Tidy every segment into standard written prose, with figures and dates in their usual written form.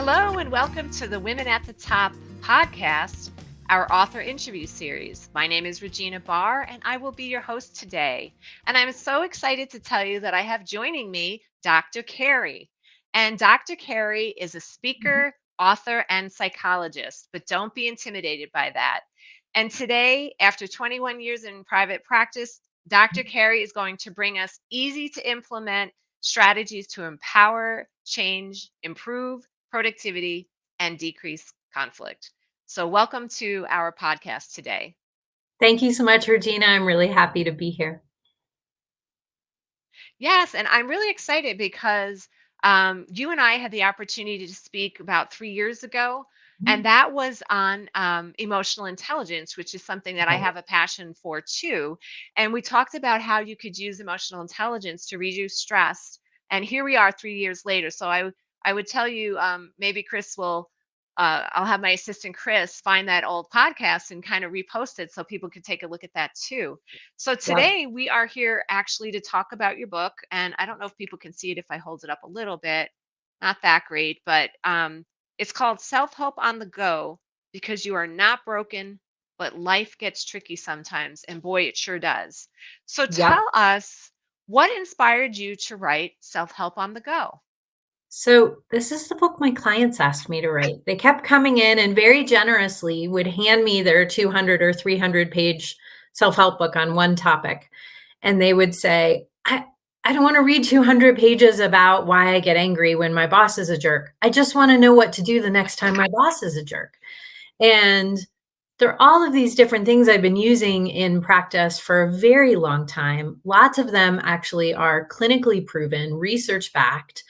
Hello, and welcome to the Women at the Top podcast, our author interview series. My name is Regina Barr, and I will be your host today. And I'm so excited to tell you that I have joining me Dr. Carrie. And Dr. Carrie is a speaker, author, and psychologist, but don't be intimidated by that. And today, after 21 years in private practice, Dr. Carrie is going to bring us easy to implement strategies to empower, change, improve productivity, and decrease conflict. So, welcome to our podcast today. Thank you so much, Regina. I'm really happy to be here. Yes, and I'm really excited because you and I had the opportunity to speak about 3 years ago, and Mhm. that was on emotional intelligence, which is something that I Right. have a passion for too. And we talked about how you could use emotional intelligence to reduce stress. And here we are 3 years later. So I would tell you maybe Chris will. I'll have my assistant Chris find that old podcast and kind of repost it so people can take a look at that too. So Yeah. today we are here actually to talk about your book, and I don't know if people can see it if I hold it up a little bit. Not that great, but it's called Self Help on the Go because you are not broken, but life gets tricky sometimes, and boy, it sure does. So Yep. tell us what inspired you to write Self Help on the Go. So this is the book my clients asked me to write. They kept coming in and very generously would hand me their 200 or 300 page self-help book on one topic. And they would say, I don't want to read 200 pages about why I get angry when my boss is a jerk. I just want to know what to do the next time my boss is a jerk. And there are all of these different things I've been using in practice for a very long time. Lots of them actually are clinically proven, research backed.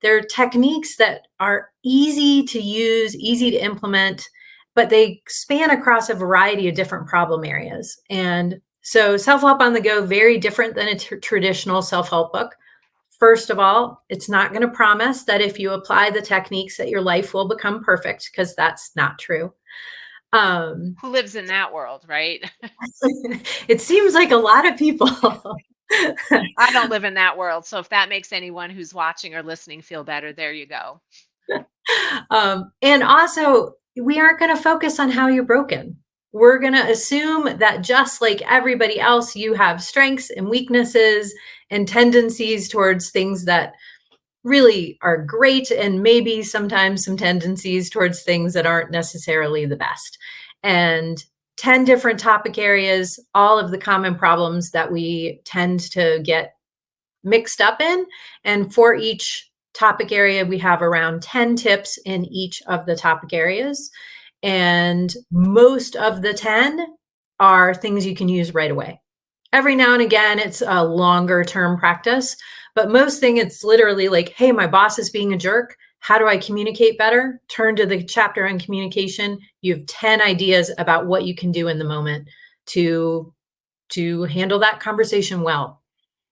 They're techniques that are easy to use, easy to implement, but they span across a variety of different problem areas. And so, self help on the go, very different than a traditional self help book. First of all, it's not going to promise that if you apply the techniques that your life will become perfect, because that's not true. Um, Who lives in that world, right? it seems like a lot of people. I don't live in that world. So if that makes anyone who's watching or listening feel better, there you go. And also, we aren't going to focus on how you're broken. We're going to assume that just like everybody else, you have strengths and weaknesses and tendencies towards things that really are great, and maybe sometimes some tendencies towards things that aren't necessarily the best. And 10 different topic areas, all of the common problems that we tend to get mixed up in. And for each topic area, we have around 10 tips in each of the topic areas. And most of the 10 are things you can use right away. Every now and again, it's a longer term practice, but most thing it's literally like, hey, my boss is being a jerk. How do I communicate better? Turn to the chapter on communication. You have 10 ideas about what you can do in the moment to handle that conversation well.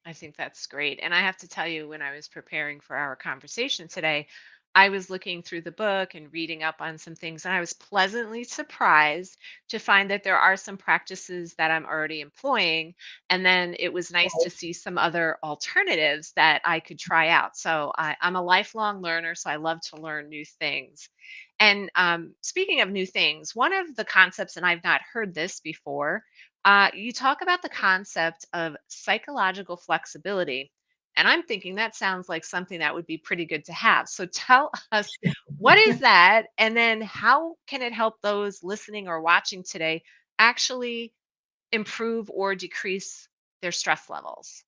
I think that's great. And I have to tell you, when I was preparing for our conversation today, I was looking through the book and reading up on some things, and I was pleasantly surprised to find that there are some practices that I'm already employing. And then it was nice to see some other alternatives that I could try out. So I'm a lifelong learner, so I love to learn new things. And speaking of new things, one of the concepts, and I've not heard this before, you talk about the concept of psychological flexibility. And I'm thinking that sounds like something that would be pretty good to have. So tell us, what is that? And then how can it help those listening or watching today actually improve or decrease their stress levels?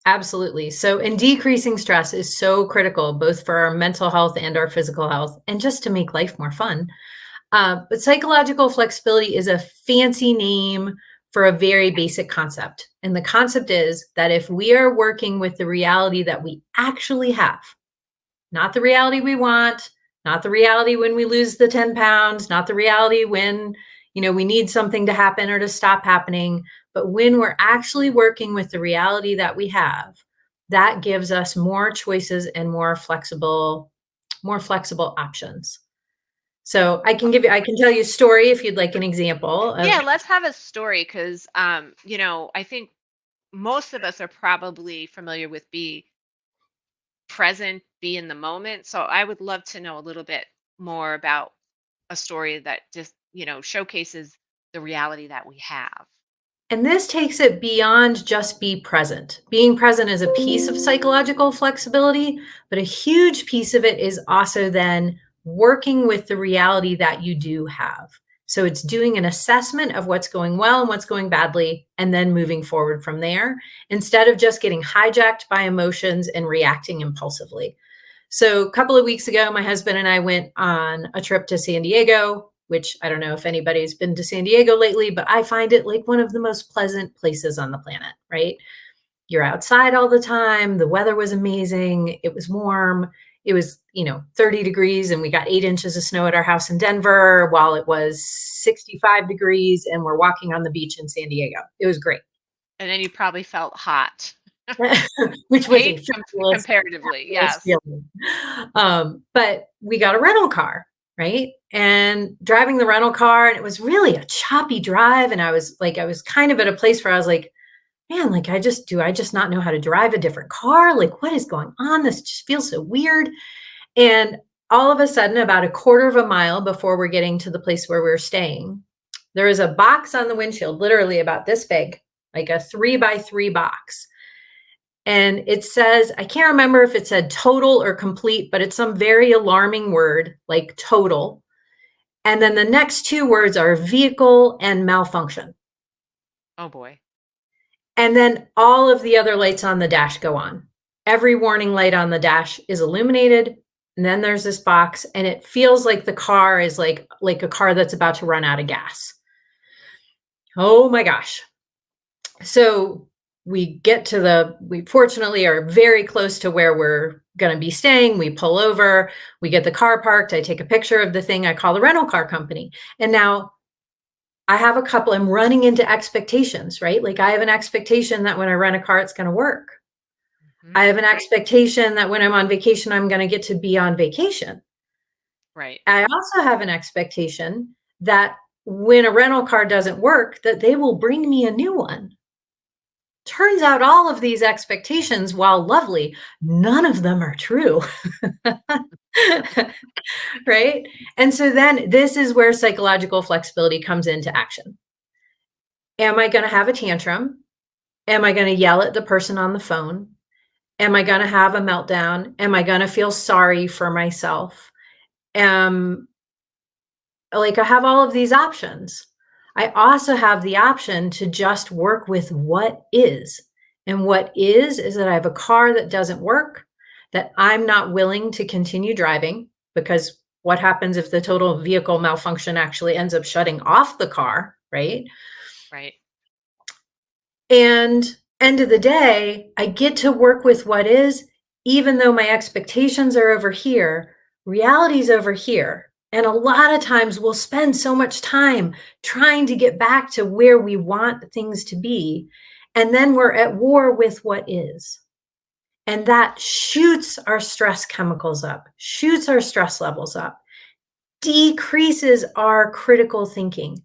Absolutely. So, and decreasing stress is so critical, both for our mental health and our physical health, and just to make life more fun. But psychological flexibility is a fancy name for a very basic concept. And the concept is that if we are working with the reality that we actually have, not the reality we want, not the reality when we lose the 10 pounds, not the reality when, we need something to happen or to stop happening, but when we're actually working with the reality that we have, that gives us more choices and more flexible options. So I can tell you a story if you'd like an example of. Yeah, let's have a story because, I think most of us are probably familiar with be present, be in the moment. So I would love to know a little bit more about a story that just, showcases the reality that we have. And this takes it beyond just be present. Being present is a piece of psychological flexibility, but a huge piece of it is also then working with the reality that you do have. So it's doing an assessment of what's going well and what's going badly, and then moving forward from there instead of just getting hijacked by emotions and reacting impulsively. So a couple of weeks ago, my husband and I went on a trip to San Diego, which I don't know if anybody's been to San Diego lately, but I find it like one of the most pleasant places on the planet, right? You're outside all the time. The weather was amazing. It was warm. It was, 30 degrees, and we got 8 inches of snow at our house in Denver while it was 65 degrees, and we're walking on the beach in San Diego. It was great. And then you probably felt hot. Which was a Right? fabulous, Comparatively, fabulous yes. feeling. But we got a rental car, right? And driving the rental car, and it was really a choppy drive. And I was kind of at a place where I was like, man, like I just not know how to drive a different car? Like, what is going on? This just feels so weird. And all of a sudden, about a quarter of a mile before we're getting to the place where we're staying, there is a box on the windshield, literally about this big, like a 3 by 3 box. And it says, I can't remember if it said total or complete, but it's some very alarming word like total. And then the next two words are vehicle and malfunction. Oh boy. And then all of the other lights on the dash go on. Every warning light on the dash is illuminated. And then there's this box, and it feels like the car is like a car that's about to run out of gas. Oh my gosh. So we fortunately are very close to where we're going to be staying. We pull over, we get the car parked. I take a picture of the thing. I call the rental car company. And now I'm running into expectations, right? Like I have an expectation that when I rent a car, it's going to work. Mhm. I have an expectation that when I'm on vacation, I'm going to get to be on vacation. Right. I also have an expectation that when a rental car doesn't work, that they will bring me a new one. Turns out all of these expectations, while lovely, none of them are true. Right? And so then this is where psychological flexibility comes into action. Am I going to have a tantrum? Am I going to yell at the person on the phone? Am I going to have a meltdown? Am I going to feel sorry for myself? Am Like, I have all of these options. I also have the option to just work with what is. And what is that I have a car that doesn't work, that I'm not willing to continue driving, because what happens if the total vehicle malfunction actually ends up shutting off the car, right? Right. And end of the day, I get to work with what is, even though my expectations are over here, reality's over here. And a lot of times we'll spend so much time trying to get back to where we want things to be. And then we're at war with what is. And that shoots our stress chemicals up, shoots our stress levels up, decreases our critical thinking,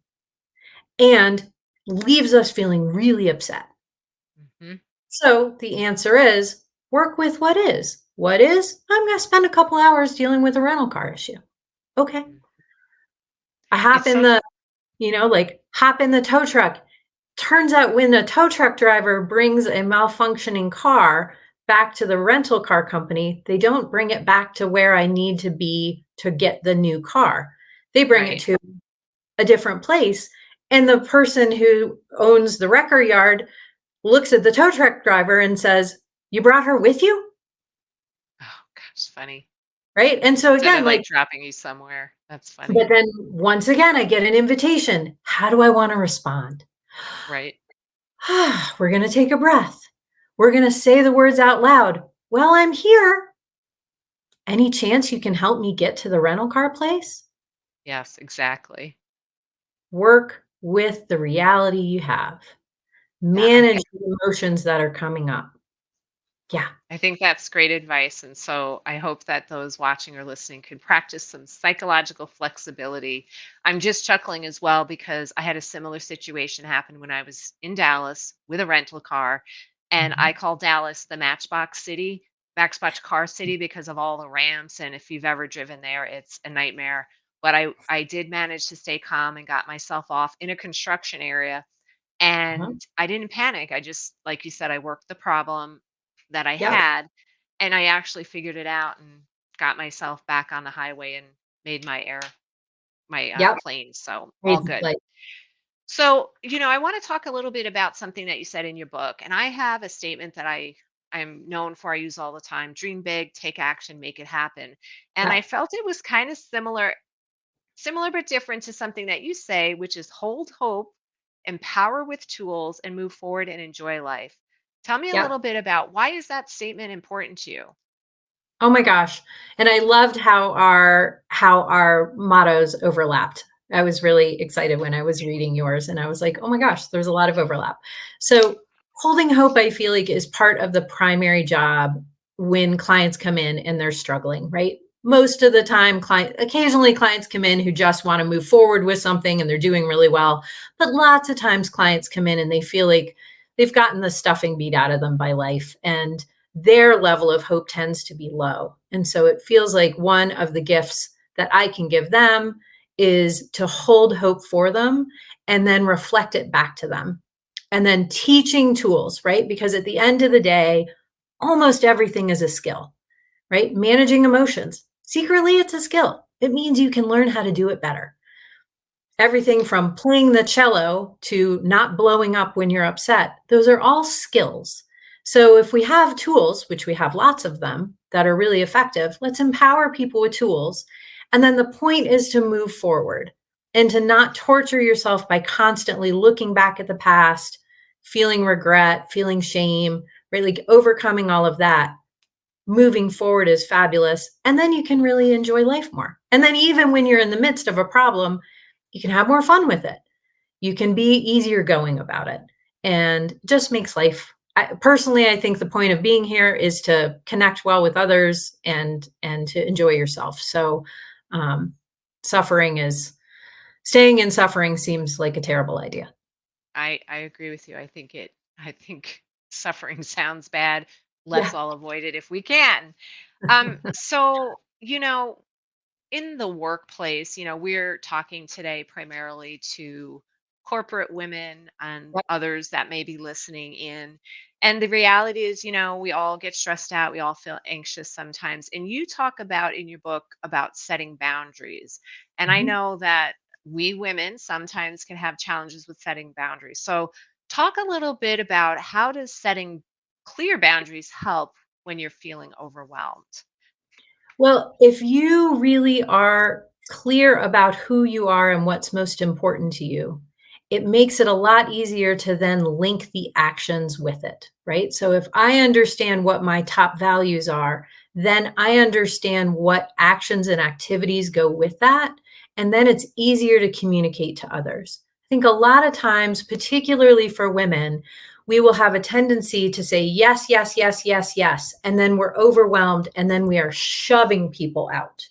and leaves us feeling really upset. Mhm. So the answer is work with what is. What is? I'm going to spend a couple hours dealing with a rental car issue. Okay. Mm. I It's hop in so hop in the tow truck. Turns out when the tow truck driver brings a malfunctioning car back to the rental car company, they don't bring it back to where I need to be to get the new car. They bring it right. to a different place. And the person who owns the wrecker yard looks at the tow truck driver and says, "You brought her with you?" Oh gosh, funny. Right? And so Instead again, of like like, dropping you somewhere. That's but funny. then once again, I get an invitation. How do I want to respond? Right. We're going to take a breath. We're going to say the words out loud. Well, I'm here. Any chance you can help me get to the rental car place? Yes, exactly. Work with the reality you have. Yeah, I Manage think the emotions that are coming up. Yeah. I think that's great advice. And so I hope that those watching or listening could practice some psychological flexibility. I'm just chuckling as well because I had a similar situation happen when I was in Dallas with a rental car. And I Mhm. call Dallas the Matchbox City Backspatch Car City because of all the ramps, and if you've ever driven there, it's a nightmare. But I did manage to stay calm and got myself off in a construction area, Uh-huh. and I didn't panic. I just, like you said, I worked the problem that I Yep. had, and I actually figured it out and got myself back on the highway and made my Yep. plane. So all Crazy good. place. So, I want to talk a little bit about something that you said in your book. And I have a statement that I'm known for, I use all the time: dream big, take action, make it happen. And I Yep. felt it was kind of similar but different to something that you say, which is hold hope, empower with tools, and move forward and enjoy life. Tell me a Yep. little bit about why is that statement important to you? Oh my gosh. And I loved how our mottos overlapped. I was really excited when I was reading yours and I was like, "Oh my gosh, there's a lot of overlap." So, holding hope I feel like is part of the primary job when clients come in and they're struggling, right? Most of the time occasionally clients come in who just want to move forward with something and they're doing really well, but lots of times clients come in and they feel like they've gotten the stuffing beat out of them by life and their level of hope tends to be low. And so it feels like one of the gifts that I can give them is to hold hope for them and then reflect it back to them. And then teaching tools, right? Because at the end of the day, almost everything is a skill, right? Managing emotions. Secretly, it's a skill. It means you can learn how to do it better. Everything from playing the cello to not blowing up when you're upset, those are all skills. So if we have tools, which we have lots of them that are really effective, let's empower people with tools. And then the point is to move forward and to not torture yourself by constantly looking back at the past, feeling regret, feeling shame, right? Like overcoming all of that. Moving forward is fabulous. And then you can really enjoy life more. And then even when you're in the midst of a problem, you can have more fun with it. You can be easier going about it and just makes life personally, I think the point of being here is to connect well with others and to enjoy yourself. So um, suffering is staying in suffering seems like a terrible idea. I agree with you. I think suffering sounds bad. Let's Yeah. all avoid it if we can. So, in the workplace, we're talking today primarily to corporate women and Yep. others that may be listening in. And the reality is, we all get stressed out, we all feel anxious sometimes. And you talk about in your book about setting boundaries. And I Mhm. know that we women sometimes can have challenges with setting boundaries. So, talk a little bit about how does setting clear boundaries help when you're feeling overwhelmed? Well, if you really are clear about who you are and what's most important to you, it makes it a lot easier to then link the actions with it, right? So if I understand what my top values are, then I understand what actions and activities go with that. And then it's easier to communicate to others. I think a lot of times, particularly for women, we will have a tendency to say yes, yes, yes, yes, yes. And then we're overwhelmed and then we are shoving people out,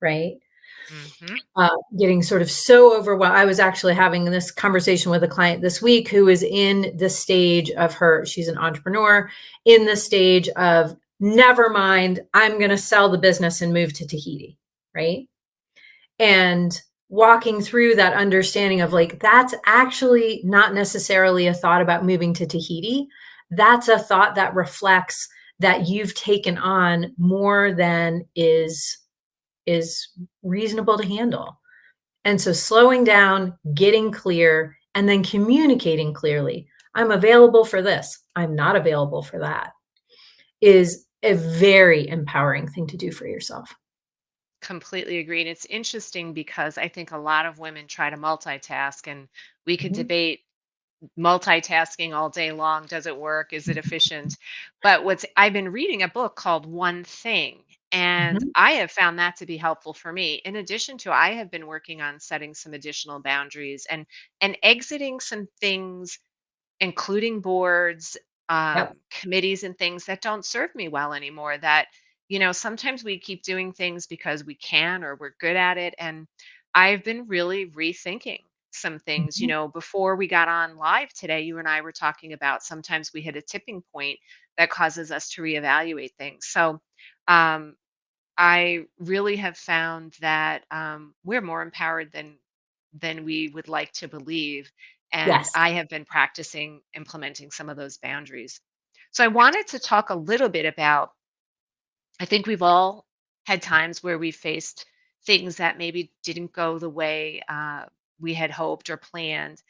right? Hmm. Getting sort of so overwhelmed. I was actually having this conversation with a client this week who is in the stage of she's an entrepreneur, in the stage of, never mind, I'm going to sell the business and move to Tahiti, right? And walking through that understanding of like, that's actually not necessarily a thought about moving to Tahiti. That's a thought that reflects that you've taken on more than is reasonable to handle. And so slowing down, getting clear, and then communicating clearly. I'm available for this. I'm not available for that is a very empowering thing to do for yourself. Completely agree. And it's interesting because I think a lot of women try to multitask, and we could Mhm. debate multitasking all day long. Does it work? Is it efficient? But I've been reading a book called One Thing, and Mhm. I have found that to be helpful for me. In addition to, I have been working on setting some additional boundaries and exiting some things, including boards, Yep. committees, and things that don't serve me well anymore. That, sometimes we keep doing things because we can or we're good at it. And I've been really rethinking some things. Mhm. Before we got on live today, you and I were talking about sometimes we hit a tipping point that causes us to reevaluate things. So, um, I really have found that we're more empowered than we would like to believe, and Yes, I have been practicing implementing some of those boundaries. So I wanted to talk a little bit about. I think we've all had times where we faced things that maybe didn't go the way we had hoped or planned,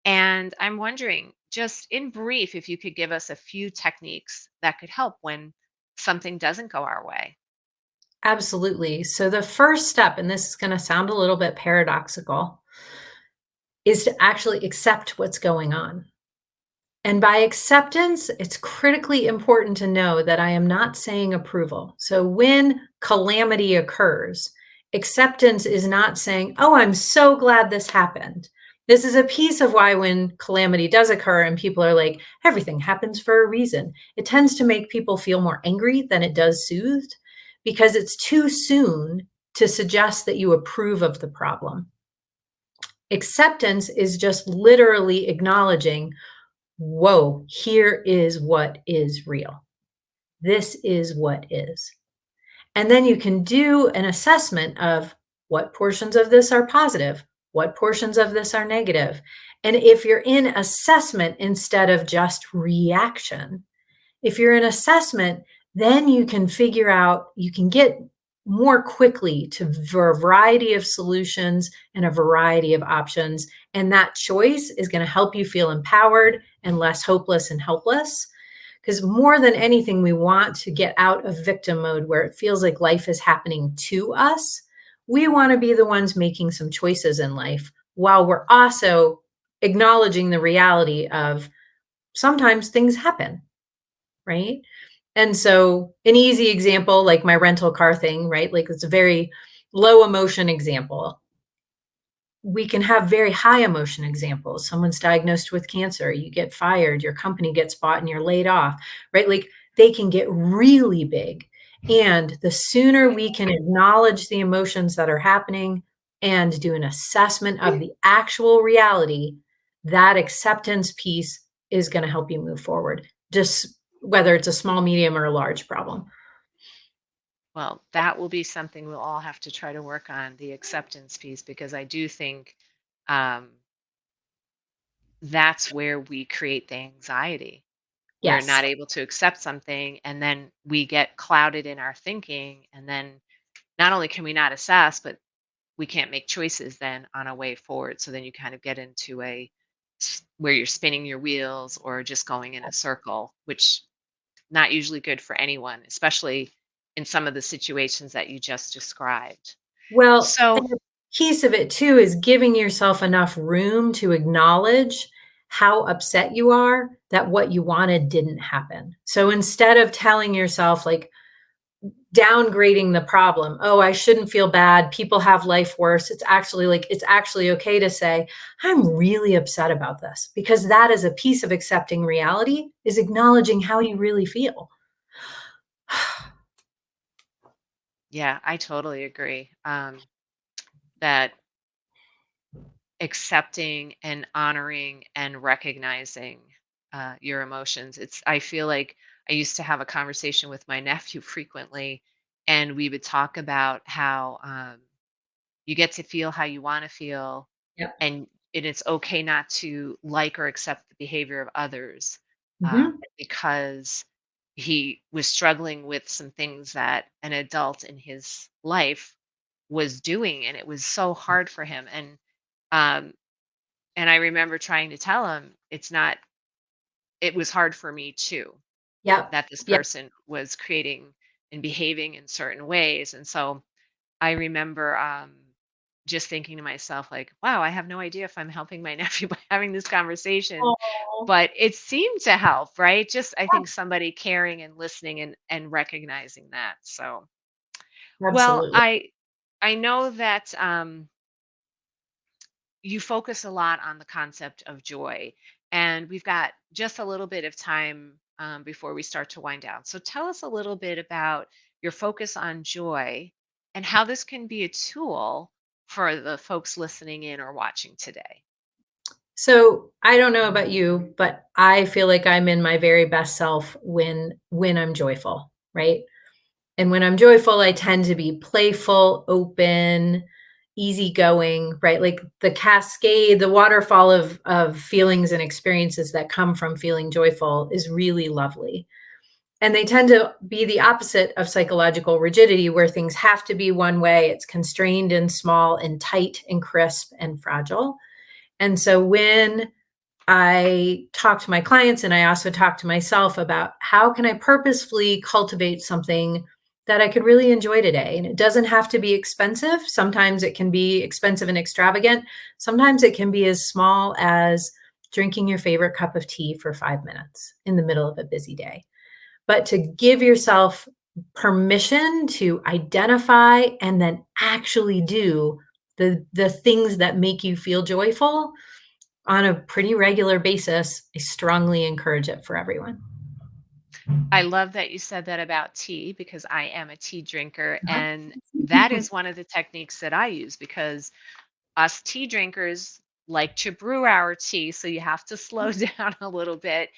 and I'm wondering, just in brief, if you could give us a few techniques that could help when something doesn't go our way. absolutely. So the first step, and this is gonna sound a little bit paradoxical, is to actually accept what's going on. And by acceptance, it's critically important to know that I am not saying approval. So when calamity occurs, acceptance is not saying, "Oh, I'm so glad this happened." This is a piece of why when calamity does occur and people are like, "Everything happens for a reason," it tends to make people feel more angry than it does soothed because it's too soon to suggest that you approve of the problem. Acceptance is just literally acknowledging, whoa, here is what is real. This is what is. And then you can do an assessment of what portions of this are positive, what portions of this are negative. And if you're in assessment instead of just reaction, if you're in assessment, then you can figure out, you can get more quickly to a variety of solutions and a variety of options. And that choice is going to help you feel empowered and less hopeless and helpless. Because more than anything, we want to get out of victim mode where it feels like life is happening to us. We want to be the ones making some choices in life while we're also acknowledging the reality of sometimes things happen, right? And so an easy example, like my rental car thing, right? Like it's a very low emotion example. We can have very high emotion examples. Someone's diagnosed with cancer, you get fired, your company gets bought and you're laid off, right? Like they can get really big. And the sooner we can acknowledge the emotions that are happening and do an assessment of the actual reality, that acceptance piece is going to help you move forward, just whether it's a small, medium, or a large problem. Well, that will be something we'll all have to try to work on, the acceptance piece, because I do think um, that's where we create the anxiety. We're Yes. not able to accept something, and then we get clouded in our thinking. And then not only can we not assess, but we can't make choices then on a way forward. So then you kind of get into where you're spinning your wheels or just going in a circle, which not usually good for anyone, especially in some of the situations that you just described. Well, So, and a piece of it too is giving yourself enough room to acknowledge how upset you are that what you wanted didn't happen. So instead of telling yourself, like, downgrading the problem, "Oh, I shouldn't feel bad. People have life worse." It's actually like, it's actually okay to say, "I'm really upset about this," because that is a piece of accepting reality, is acknowledging how you really feel. yeah, I totally agree that accepting and honoring and recognizing your emotions. I feel like I used to have a conversation with my nephew frequently, and we would talk about how you get to feel how you want to feel, Yep. and it's okay not to like or accept the behavior of others, Mhm. because he was struggling with some things that an adult in his life was doing, and it was so hard for him. Um, and I remember trying to tell him it was hard for me too, Yep. that this Yep. person was creating and behaving in certain ways. And so I remember just thinking to myself, like, wow, I have no idea if I'm helping my nephew by having this conversation, Oh, but it seemed to help, right? Just, I think somebody caring and listening and recognizing that. So, well, absolutely. I know that you focus a lot on the concept of joy, and we've got just a little bit of time before we start to wind down. So tell us a little bit about your focus on joy and how this can be a tool for the folks listening in or watching today. So I don't know about you, but I feel like I'm in my very best self when I'm joyful, right? And when I'm joyful, I tend to be playful, open, easygoing, right? Like the cascade, the waterfall of feelings and experiences that come from feeling joyful is really lovely. And they tend to be the opposite of psychological rigidity, where things have to be one way. It's constrained and small and tight and crisp and fragile. And so when I talk to my clients and I also talk to myself about how can I purposefully cultivate something that I could really enjoy today. And it doesn't have to be expensive. Sometimes it can be expensive and extravagant. Sometimes it can be as small as drinking your favorite cup of tea for 5 minutes in the middle of a busy day. But to give yourself permission to identify and then actually do the things that make you feel joyful on a pretty regular basis, I strongly encourage it for everyone. I love that you said that about tea because I am a tea drinker. Uh-huh. And that is one of the techniques that I use because us tea drinkers like to brew our tea. So you have to slow down a little bit.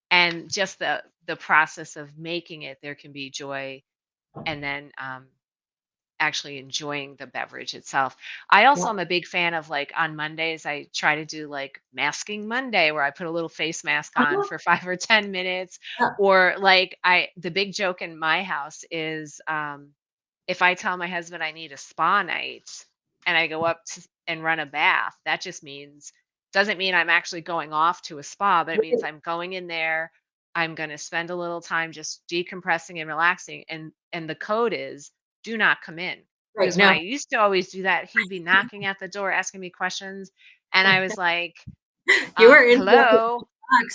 And just the process of making it, there can be joy. And then actually enjoying the beverage itself. I also Yeah. am a big fan of like on Mondays, I try to do like masking Monday where I put a little face mask on Uh-huh. for 5 or 10 minutes. Yeah. Or like the big joke in my house is if I tell my husband I need a spa night and I go up and run a bath, that just means doesn't mean I'm actually going off to a spa, but it means Right. I'm going in there. I'm going to spend a little time just decompressing and relaxing. And the code is do not come in. Right. Because when I No. used to always do that, he'd be knocking at the door asking me questions. And I was like, You were in for a hello,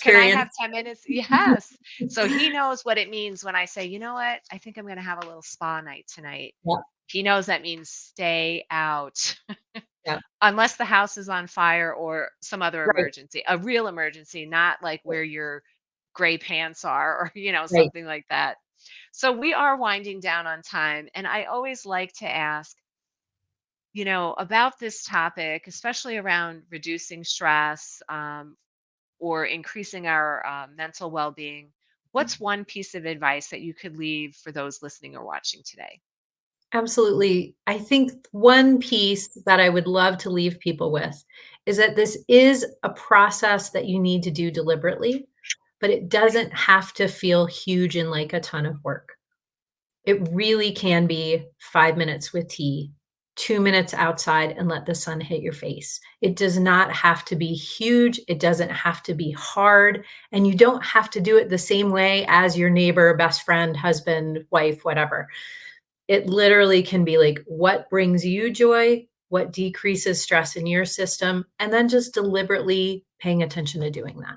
can I experience. have 10 minutes? Yes. So he knows what it means when I say, you know what? I think I'm going to have a little spa night tonight. Yeah. He knows that means stay out Yeah. unless the house is on fire or some other Right. emergency, a real emergency, not like where your gray pants are or, Right. something like that. So we are winding down on time. And I always like to ask, about this topic, especially around reducing stress or increasing our mental well being. What's one piece of advice that you could leave for those listening or watching today? Absolutely. I think one piece that I would love to leave people with is that this is a process that you need to do deliberately, but it doesn't have to feel huge and like a ton of work. It really can be 5 minutes with tea, 2 minutes outside and let the sun hit your face. It does not have to be huge. It doesn't have to be hard. And you don't have to do it the same way as your neighbor, best friend, husband, wife, whatever. It literally can be like what brings you joy, what decreases stress in your system, and then just deliberately paying attention to doing that.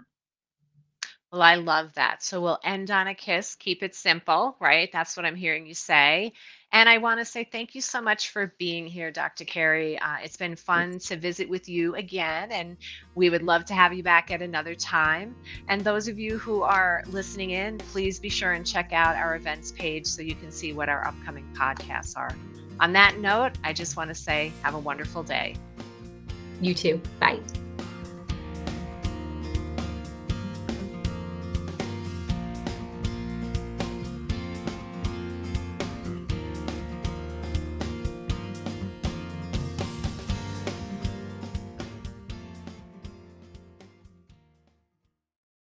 Well, I love that. So we'll end on a kiss, keep it simple, right? That's what I'm hearing you say. And I want to say thank you so much for being here, Dr. Carey. It's been fun to visit with you again, and we would love to have you back at another time. And those of you who are listening in, please be sure and check out our events page so you can see what our upcoming podcasts are. On that note, I just want to say have a wonderful day. You too. Bye.